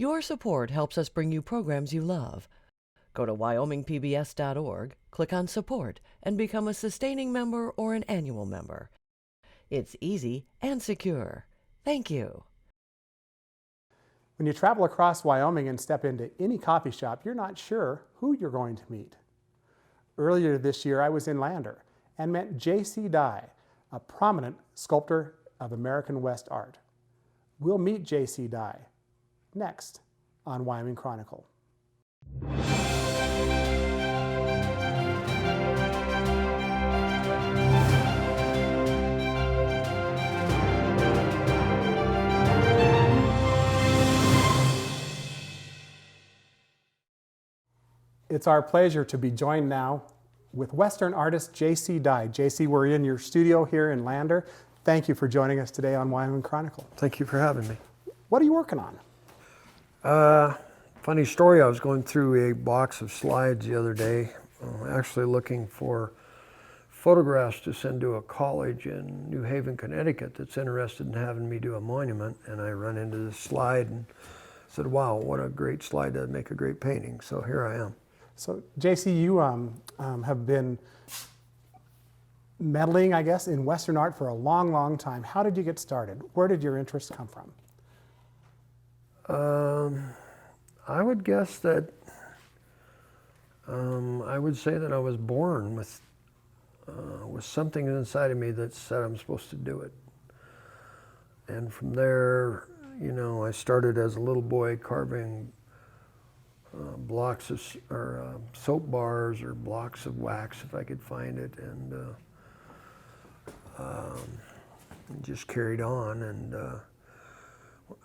Your support helps us bring you programs you love. Go to wyomingpbs.org, click on Support, and become a sustaining member or an annual member. It's easy and secure. Thank you. When you travel across Wyoming and step into any coffee shop, you're not sure who you're going to meet. Earlier this year, I was in Lander and met Jacy, a prominent sculptor of American West art. We'll meet Jacy next on Wyoming Chronicle. It's our pleasure to be joined now with Western artist Jacy. Jacy, we're in your studio here in Lander. Thank you for joining us today on Wyoming Chronicle. Thank you for having me. What are you working on? Funny story, I was going through a box of slides the other day, actually looking for photographs to send to a college in New Haven, Connecticut that's interested in having me do a monument, and I run into this slide and said, wow, what a great slide, that'd make a great painting. So here I am. So Jacy, you have been meddling, I guess, in Western art for a long, long time. How did you get started? Where did your interest come from? I would guess that, I would say that I was born with something inside of me that said I'm supposed to do it. And from there, you know, I started as a little boy carving blocks of soap bars or blocks of wax if I could find it, and just carried on. And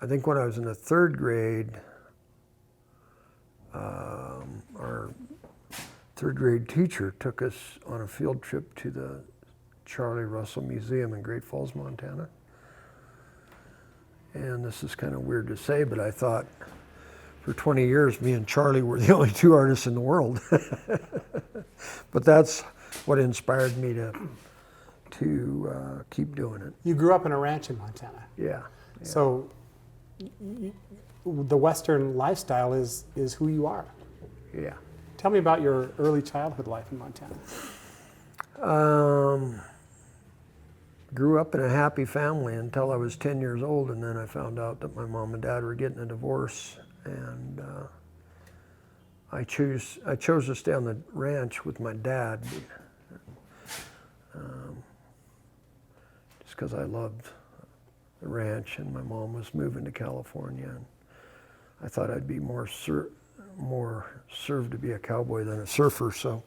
I think when I was in the third grade, our third grade teacher took us on a field trip to the Charlie Russell Museum in Great Falls, Montana. And this is kind of weird to say, but I thought for 20 years, me and Charlie were the only two artists in the world. But that's what inspired me to keep doing it. You grew up in a ranch in Montana. Yeah. So the Western lifestyle is who you are. Yeah. Tell me about your early childhood life in Montana. Grew up in a happy family until I was 10 years old, and then I found out that my mom and dad were getting a divorce, and I chose to stay on the ranch with my dad, just because I loved the ranch, and my mom was moving to California, and I thought I'd be more served to be a cowboy than a surfer. So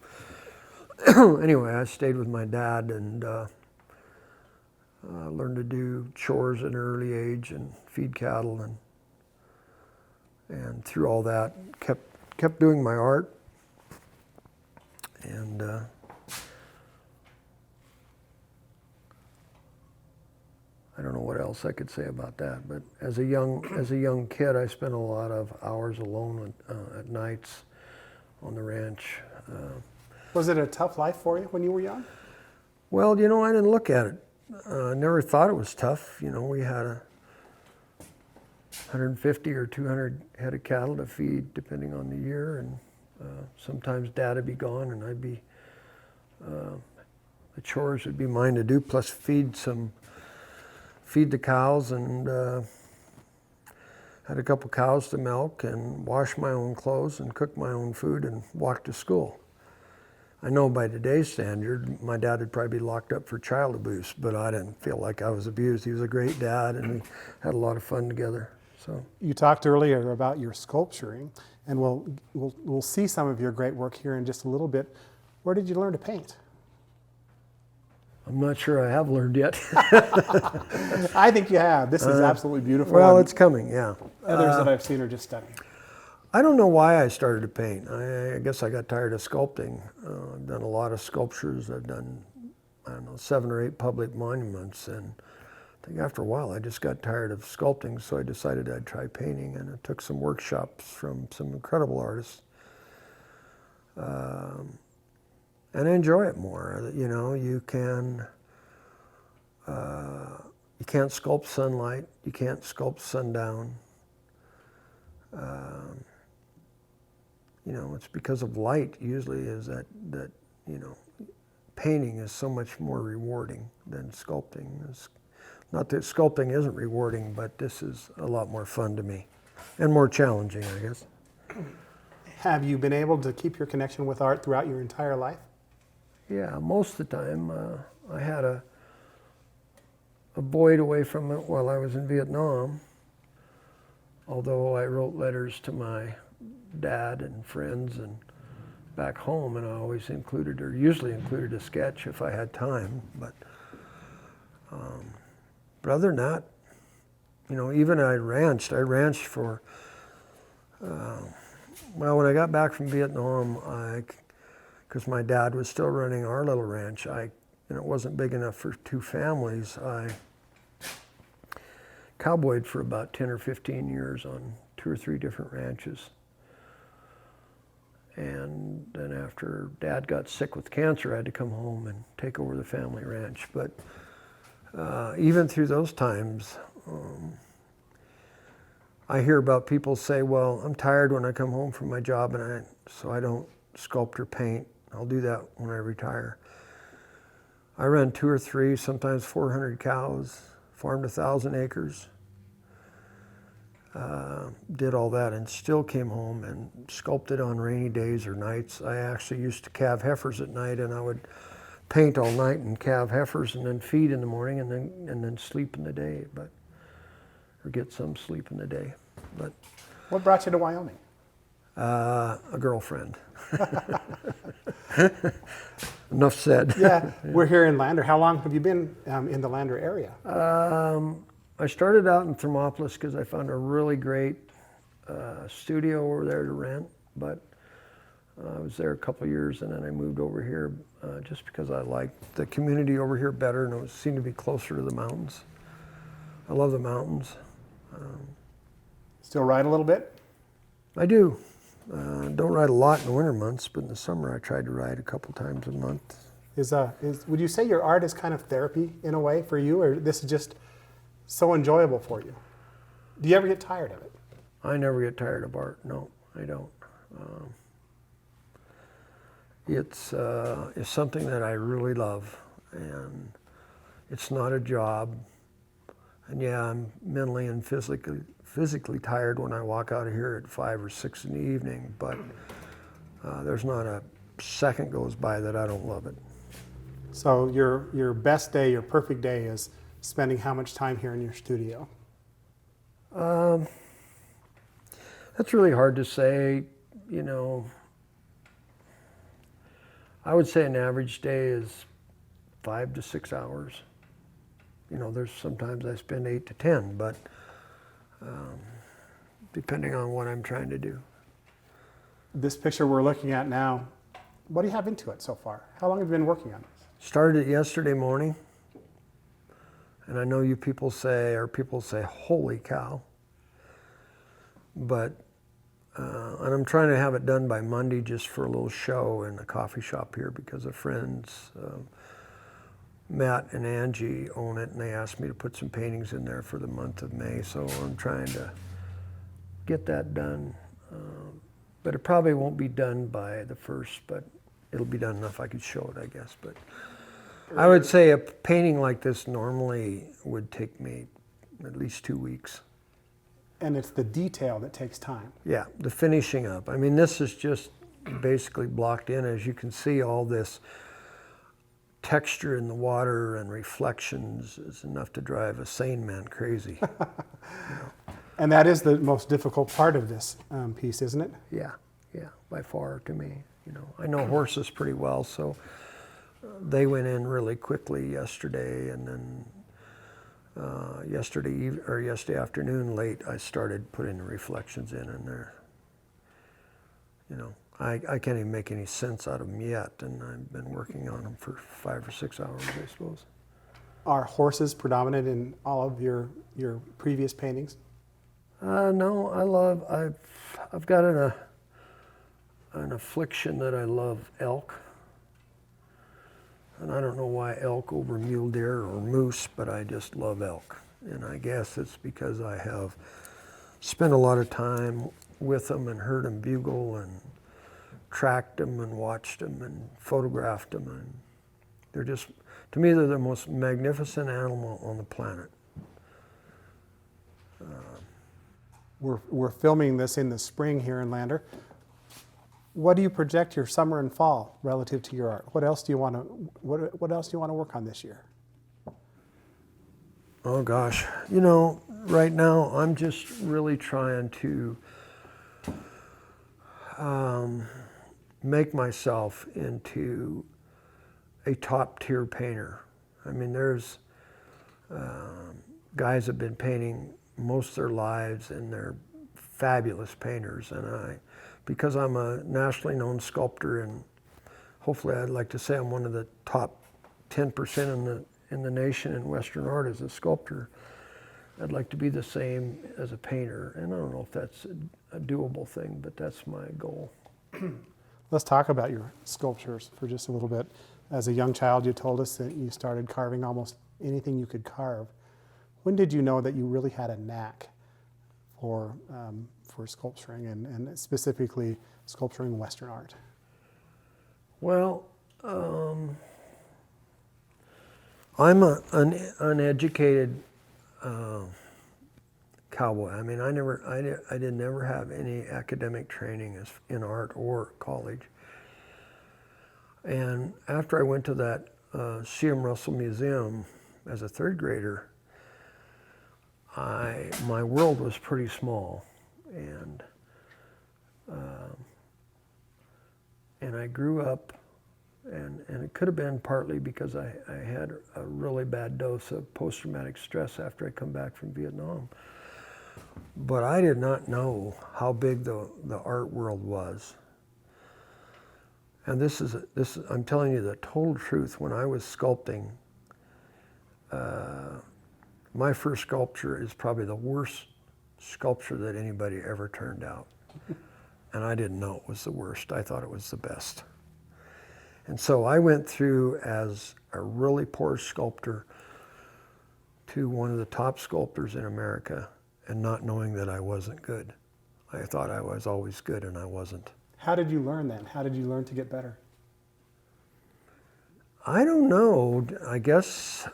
anyway, I stayed with my dad and learned to do chores at an early age and feed cattle, and through all that kept doing my art. And I don't know what else I could say about that, but as a young kid, I spent a lot of hours alone at nights on the ranch. Was it a tough life for you when you were young? Well, you know, I didn't look at it. I never thought it was tough. You know, we had 150 or 200 head of cattle to feed, depending on the year, and sometimes Dad would be gone, and I'd be the chores would be mine to do, plus feed the cows, and had a couple cows to milk, and wash my own clothes, and cook my own food, and walk to school. I know by today's standard, my dad would probably be locked up for child abuse, but I didn't feel like I was abused. He was a great dad, and we had a lot of fun together. So you talked earlier about your sculpturing, and we'll see some of your great work here in just a little bit. Where did you learn to paint? I'm not sure I have learned yet. I think you have. This is absolutely beautiful. Well, it's coming, yeah. Others that I've seen are just stunning. I don't know why I started to paint. I guess I got tired of sculpting. I've done a lot of sculptures. I've done, 7 or 8 public monuments. And I think after a while, I just got tired of sculpting, so I decided I'd try painting. And I took some workshops from some incredible artists. And I enjoy it more. You know, you can't sculpt sunlight. You can't sculpt sundown. you know, it's because of light usually, is that, you know, painting is so much more rewarding than sculpting. It's not that sculpting isn't rewarding, but this is a lot more fun to me and more challenging, I guess. Have you been able to keep your connection with art throughout your entire life? Yeah, most of the time. I had a void away from it while I was in Vietnam, although I wrote letters to my dad and friends and back home, and I always included, or usually included, a sketch if I had time. But other than that, you know, even I ranched for, well, when I got back from Vietnam, because my dad was still running our little ranch, and it wasn't big enough for 2 families, I cowboyed for about 10 or 15 years on 2 or 3 different ranches. And then after Dad got sick with cancer, I had to come home and take over the family ranch. But even through those times, I hear about people say, well, I'm tired when I come home from my job, so I don't sculpt or paint. I'll do that when I retire. I ran 2 or 3, sometimes 400 cows, farmed 1,000 acres. Did all that and still came home and sculpted on rainy days or nights. I actually used to calve heifers at night, and I would paint all night and calve heifers and then feed in the morning and then sleep in the day, or get some sleep in the day. But What brought you to Wyoming? a girlfriend. Enough said. Yeah, we're here in Lander. How long have you been in the Lander area? I started out in Thermopolis because I found a really great studio over there to rent, but I was there a couple of years, and then I moved over here just because I liked the community over here better, and it seemed to be closer to the mountains. I love the mountains. Still ride a little bit? I do. Don't ride a lot in the winter months, but in the summer I tried to ride a couple times a month. Would you say your art is kind of therapy in a way for you, or this is just so enjoyable for you? Do you ever get tired of it? I never get tired of art. No, I don't. It's something that I really love, and it's not a job. And yeah, I'm mentally and physically tired when I walk out of here at 5 or 6 in the evening, but there's not a second goes by that I don't love it. So your best day, your perfect day is spending how much time here in your studio? That's really hard to say. You know, I would say an average day is 5 to 6 hours. You know, there's sometimes I spend 8 to 10, but depending on what I'm trying to do. This picture we're looking at now, what do you have into it so far? How long have you been working on this? Started it yesterday morning, and I know you people say, holy cow, but, and I'm trying to have it done by Monday just for a little show in a coffee shop here because of friends. Matt and Angie own it, and they asked me to put some paintings in there for the month of May, so I'm trying to get that done. But it probably won't be done by the 1st, but it'll be done enough I could show it, I guess. But I would say a painting like this normally would take me at least 2 weeks. And it's the detail that takes time. Yeah, the finishing up. I mean, this is just basically blocked in. As you can see, all this texture in the water and reflections is enough to drive a sane man crazy. You know. And that is the most difficult part of this piece, isn't it? Yeah, by far to me. You know, I know horses pretty well, so they went in really quickly yesterday, and then yesterday afternoon late, I started putting the reflections in, and they're, you know, I can't even make any sense out of them yet, and I've been working on them for 5 or 6 hours, I suppose. Are horses predominant in all of your previous paintings? No, I've got an affliction that I love elk. And I don't know why elk over mule deer or moose, but I just love elk. And I guess it's because I have spent a lot of time with them and heard them bugle and tracked them and watched them and photographed them. And they're just, to me, they're the most magnificent animal on the planet. We're filming this in the spring here in Lander. What do you project your summer and fall relative to your art? What else do you want to what else do you want to work on this year? Oh gosh, you know, right now I'm just really trying to make myself into a top tier painter. I mean, there's guys have been painting most of their lives and they're fabulous painters, and because I'm a nationally known sculptor, and hopefully I'd like to say I'm one of the top 10% in the nation in Western art as a sculptor, I'd like to be the same as a painter. And I don't know if that's a doable thing, but that's my goal. Let's talk about your sculptures for just a little bit. As a young child, you told us that you started carving almost anything you could carve. When did you know that you really had a knack for sculpturing and specifically sculpturing Western art? Well, I'm an uneducated cowboy. I mean, I did never have any academic training in art or college. And after I went to that C.M. Russell Museum as a third grader, my world was pretty small, and I grew up, and it could have been partly because I had a really bad dose of post-traumatic stress after I come back from Vietnam. But I did not know how big the art world was. And this is I'm telling you the total truth. When I was sculpting, my first sculpture is probably the worst sculpture that anybody ever turned out. And I didn't know it was the worst. I thought it was the best. And so I went through as a really poor sculptor to one of the top sculptors in America, and not knowing that I wasn't good. I thought I was always good, and I wasn't. How did you learn then? How did you learn to get better? I don't know. I guess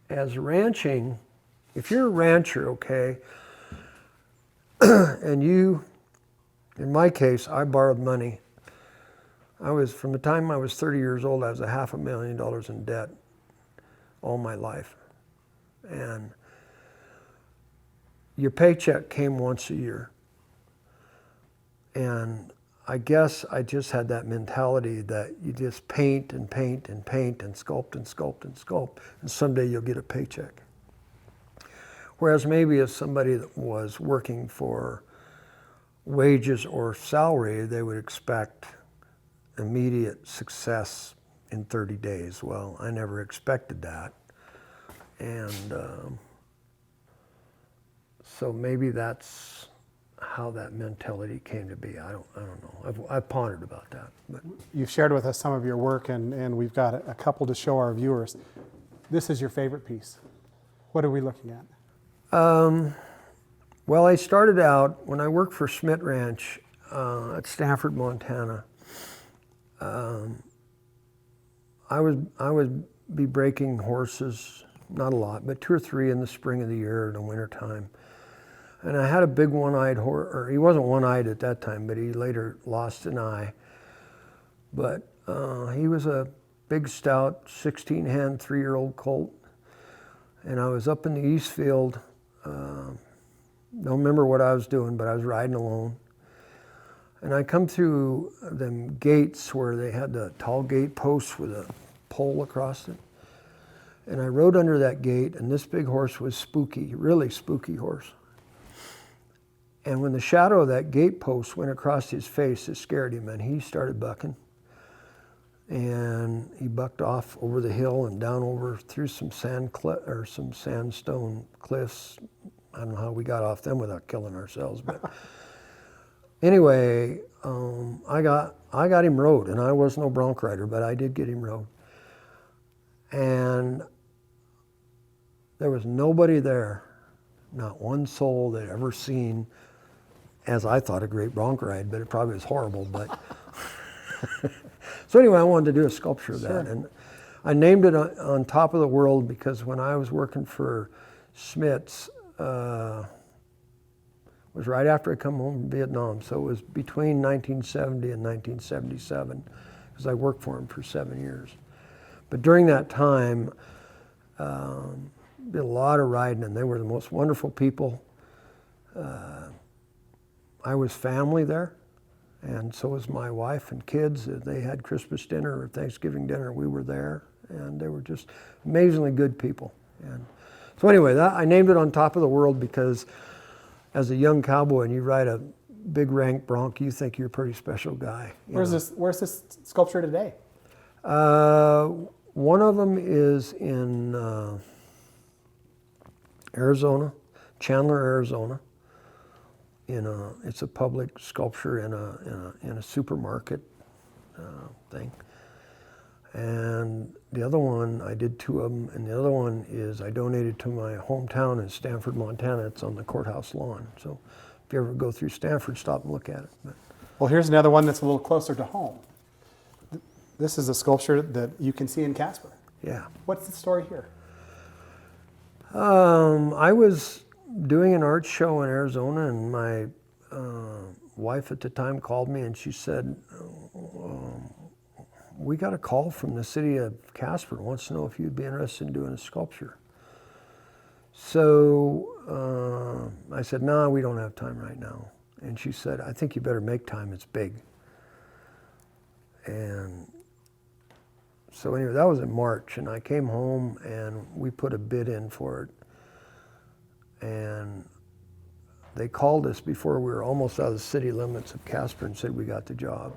as ranching, if you're a rancher, okay, and you, in my case, I borrowed money. From the time I was 30 years old, I was $500,000 in debt all my life. And your paycheck came once a year. And I guess I just had that mentality that you just paint and paint and paint and sculpt and sculpt and sculpt, and someday you'll get a paycheck. Whereas maybe if somebody that was working for wages or salary, they would expect immediate success in 30 days. Well, I never expected that. And so maybe that's how that mentality came to be. I don't know. I've pondered about that. But You've shared with us some of your work, and we've got a couple to show our viewers. This is your favorite piece. What are we looking at? Well, I started out when I worked for Schmidt Ranch at Stanford, Montana. I would be breaking horses, not a lot, but 2 or 3 in the spring of the year in the wintertime. And I had a big one-eyed horse, or he wasn't one-eyed at that time, but he later lost an eye. But he was a big, stout, 16-hand, 3-year-old colt. And I was up in the East Field. Don't remember what I was doing, but I was riding alone. And I come through them gates where they had the tall gate posts with a pole across it. And I rode under that gate, and this big horse was spooky, really spooky horse. And when the shadow of that gate post went across his face, it scared him, and he started bucking. And he bucked off over the hill and down over through some some sandstone cliffs. I don't know how we got off them without killing ourselves, but anyway, I got him rode, and I was no bronc rider, but I did get him rode. And there was nobody there, not one soul that ever seen as I thought, a great bronc ride, but it probably was horrible. But so anyway, I wanted to do a sculpture of that, and I named it on Top of the World because when I was working for Smith's, was right after I come home from Vietnam, so it was between 1970 and 1977, because I worked for him for 7 years. But during that time, did a lot of riding, and they were the most wonderful people. I was family there, and so was my wife and kids. They had Christmas dinner or Thanksgiving dinner. We were there, and they were just amazingly good people. And so anyway, I named it On Top of the World because as a young cowboy and you ride a big rank bronc, you think you're a pretty special guy. Where's this sculpture today? One of them is in Arizona, Chandler, Arizona. It's a public sculpture in a supermarket thing. And the other one, I did 2 of them, and the other one is I donated to my hometown in Stanford, Montana. It's on the courthouse lawn. So if you ever go through Stanford, stop and look at it. But, well, here's another one that's a little closer to home. This is a sculpture that you can see in Casper. yeah. What's the story here? I was doing an art show in Arizona, and my wife at the time called me and she said, we got a call from the city of Casper, wants to know if you'd be interested in doing a sculpture. So I said, no, we don't have time right now. And she said, I think you better make time, it's big. And so anyway, that was in March, and I came home and we put a bid in for it. And they called us before we were almost out of the city limits of Casper and said we got the job.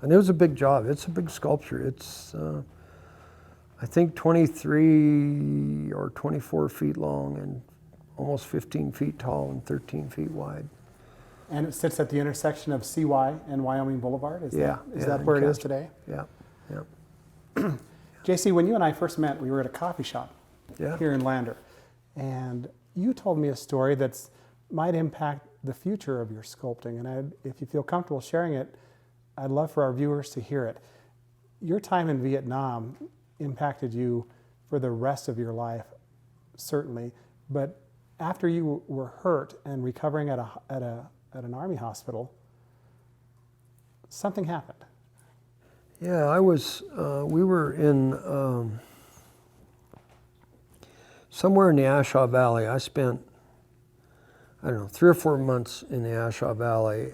And it was a big job. It's a big sculpture. It's, I think, 23 or 24 feet long and almost 15 feet tall and 13 feet wide. And it sits at the intersection of CY and Wyoming Boulevard? Is that where it is today? Yeah, yeah. Jacy, when you and I first met, we were at a coffee shop Yeah. here in Lander. And you told me a story that might impact the future of your sculpting. And if you feel comfortable sharing it, I'd love for our viewers to hear it. Your time in Vietnam impacted you for the rest of your life, certainly. But after you were hurt and recovering at an Army hospital, something happened. Yeah, we were in somewhere in the Ashaw Valley. I spent, 3 or 4 months in the Ashaw Valley,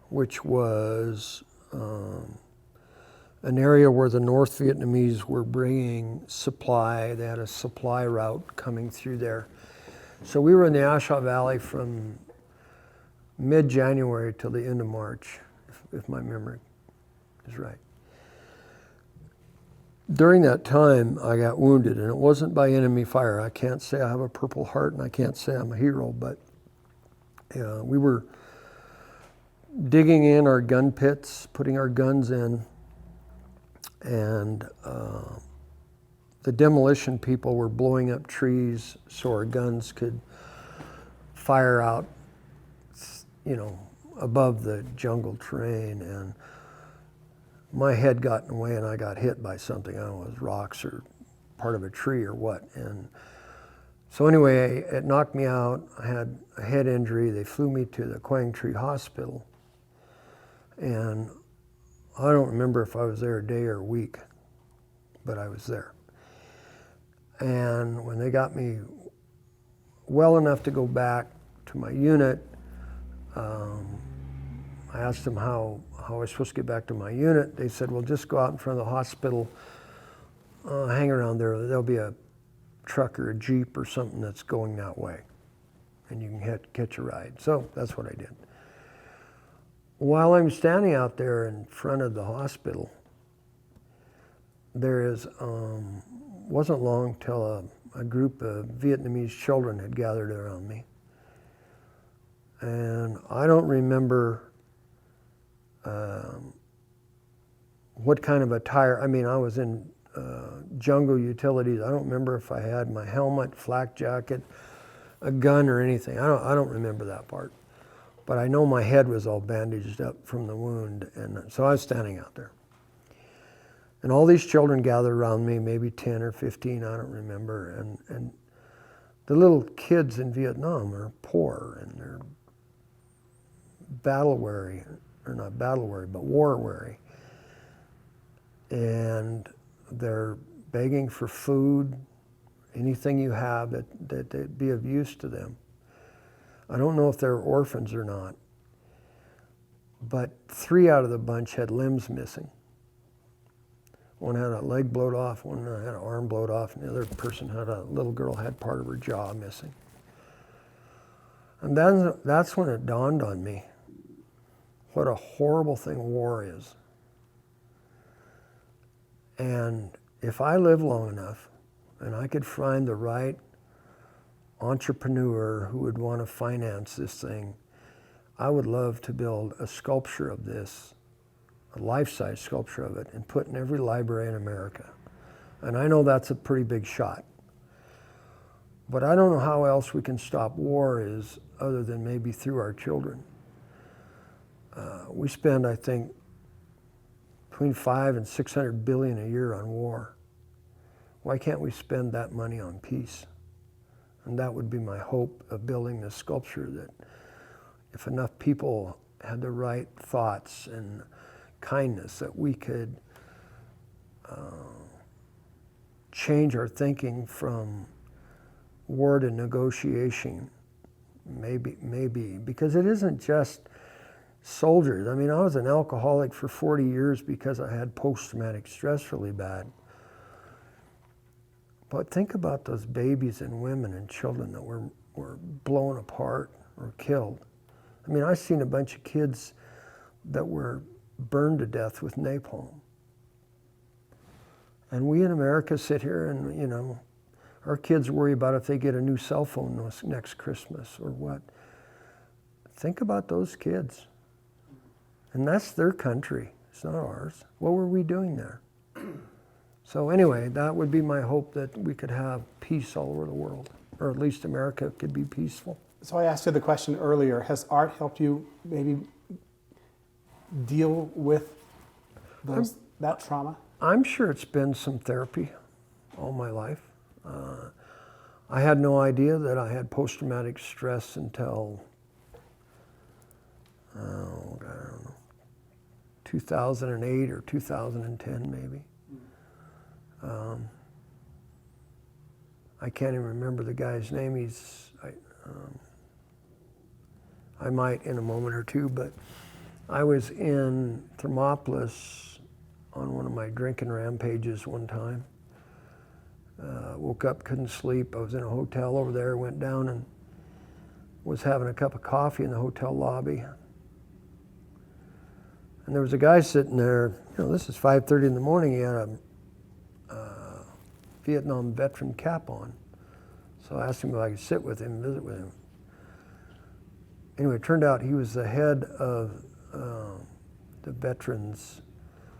which was an area where the North Vietnamese were bringing supply. They had a supply route coming through there. So we were in the Ashaw Valley from mid-January till the end of March, if my memory is right. During that time, I got wounded, and it wasn't by enemy fire. I can't say I have a Purple Heart, and I can't say I'm a hero, but we were digging in our gun pits, putting our guns in, and the demolition people were blowing up trees so our guns could fire out, above the jungle terrain. And my head got in the way and I got hit by something. I don't know, it was rocks or part of a tree or what. And so anyway, it knocked me out. I had a head injury. They flew me to the Quang Tri Hospital. And I don't remember if I was there a day or a week, but I was there. And when they got me well enough to go back to my unit, I asked them how I was supposed to get back to my unit. They said, well, just go out in front of the hospital, hang around there. There'll be a truck or a Jeep or something that's going that way, and you can catch a ride. So that's what I did. While I'm standing out there in front of the hospital, wasn't long till a group of Vietnamese children had gathered around me. And I don't remember what kind of attire. I was in jungle utilities. I don't remember if I had my helmet, flak jacket, a gun or anything. I don't remember that part. But I know my head was all bandaged up from the wound, and so I was standing out there. And all these children gathered around me, maybe 10 or 15, I don't remember. And the little kids in Vietnam are poor, and they're battle weary, or not battle weary, but war weary. And they're begging for food, anything you have that be of use to them. I don't know if they're orphans or not, but 3 out of the bunch had limbs missing. One had a leg blowed off, one had an arm blowed off, and the other person had a little girl had part of her jaw missing. And then that's when it dawned on me what a horrible thing war is. And if I live long enough and I could find the right entrepreneur who would want to finance this thing, I would love to build a sculpture of this, a life-size sculpture of it, and put in every library in America. And I know that's a pretty big shot. But I don't know how else we can stop war is other than maybe through our children. We spend, I think, between 500 and 600 billion a year on war. Why can't we spend that money on peace? And that would be my hope of building this sculpture, that if enough people had the right thoughts and kindness, that we could change our thinking from war to negotiation, maybe, because it isn't just soldiers. I mean, I was an alcoholic for 40 years because I had post-traumatic stress really bad. But think about those babies and women and children that were blown apart or killed. I mean, I've seen a bunch of kids that were burned to death with napalm. And we in America sit here and, you know, our kids worry about if they get a new cell phone next Christmas or what. Think about those kids. And that's their country, it's not ours. What were we doing there? So anyway, that would be my hope, that we could have peace all over the world, or at least America could be peaceful. So I asked you the question earlier, has art helped you maybe deal with that trauma? I'm sure it's been some therapy all my life. I had no idea that I had post-traumatic stress until, I don't know, 2008 or 2010 maybe. I can't even remember the guy's name. I might in a moment or two, but I was in Thermopolis on one of my drinking rampages one time. Woke up, couldn't sleep. I was in a hotel over there, went down and was having a cup of coffee in the hotel lobby. And there was a guy sitting there, you know, this is 5:30 in the morning, he had a Vietnam veteran cap on. So I asked him if I could sit with him and visit with him. Anyway, it turned out he was the head of the Veterans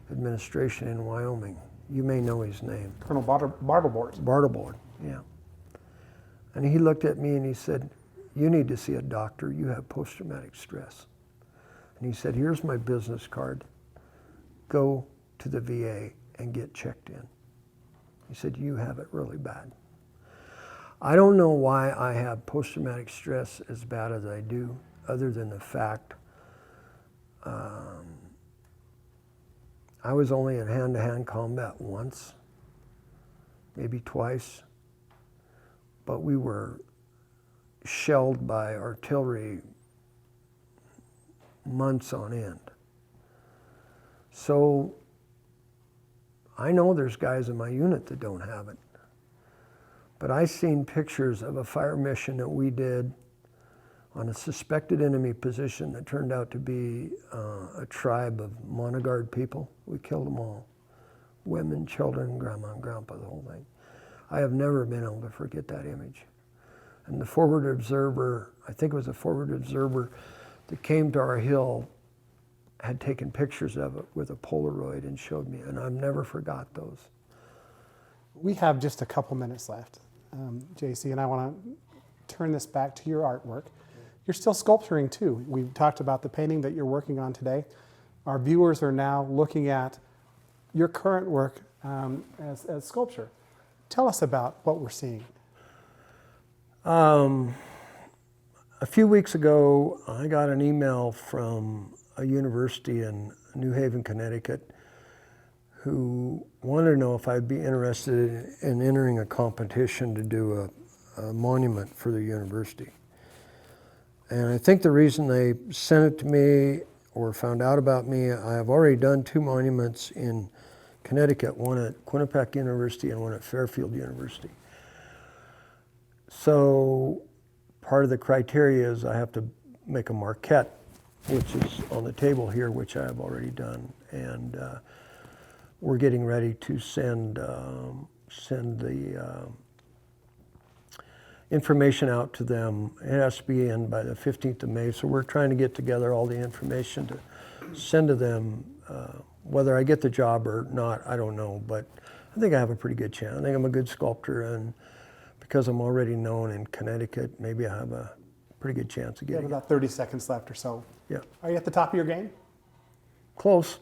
Administration in Wyoming. You may know his name. Colonel Bartleboard. Bartleboard, yeah. And he looked at me and he said, "You need to see a doctor, you have post-traumatic stress." And he said, "Here's my business card. Go to the VA and get checked in." He said, "You have it really bad." I don't know why I have post-traumatic stress as bad as I do, other than the fact I was only in hand-to-hand combat once, maybe twice, but we were shelled by artillery months on end. So I know there's guys in my unit that don't have it. But I seen pictures of a fire mission that we did on a suspected enemy position that turned out to be a tribe of Monogard people. We killed them all. Women, children, grandma and grandpa, the whole thing. I have never been able to forget that image. And the forward observer, I think it was a forward observer that came to our hill, had taken pictures of it with a Polaroid and showed me, and I've never forgot those. We have just a couple minutes left, Jacy, and I want to turn this back to your artwork. You're still sculpturing too. We talked about the painting that you're working on today. Our viewers are now looking at your current work as sculpture. Tell us about what we're seeing. A few weeks ago, I got an email from a university in New Haven, Connecticut, who wanted to know if I'd be interested in entering a competition to do a monument for the university. And I think the reason they sent it to me or found out about me, I have already done 2 monuments in Connecticut, one at Quinnipiac University and one at Fairfield University. So part of the criteria is I have to make a marquette, which is on the table here, which I have already done. And we're getting ready to send the information out to them. It has to be in by the 15th of May, so we're trying to get together all the information to send to them. Whether I get the job or not, I don't know, but I think I have a pretty good chance. I think I'm a good sculptor, and because I'm already known in Connecticut, maybe I have a pretty good chance of You have getting it. about 30 seconds left or so. Yeah. Are you at the top of your game? Close,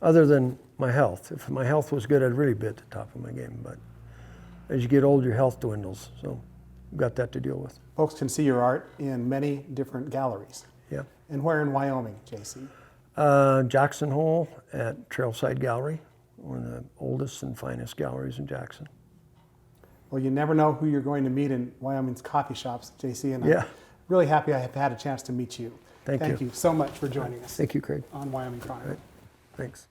other than my health. If my health was good, I'd really be at the top of my game, but as you get older, your health dwindles, so we've got that to deal with. Folks can see your art in many different galleries. Yeah. And where in Wyoming, Jacy? Jackson Hole at Trailside Gallery, one of the oldest and finest galleries in Jackson. Well, you never know who you're going to meet in Wyoming's coffee shops, Jacy, and Yeah. I'm really happy I have had a chance to meet you. Thank you. Thank you so much for joining us Thank you, Craig. on Wyoming Chronicle. Thanks.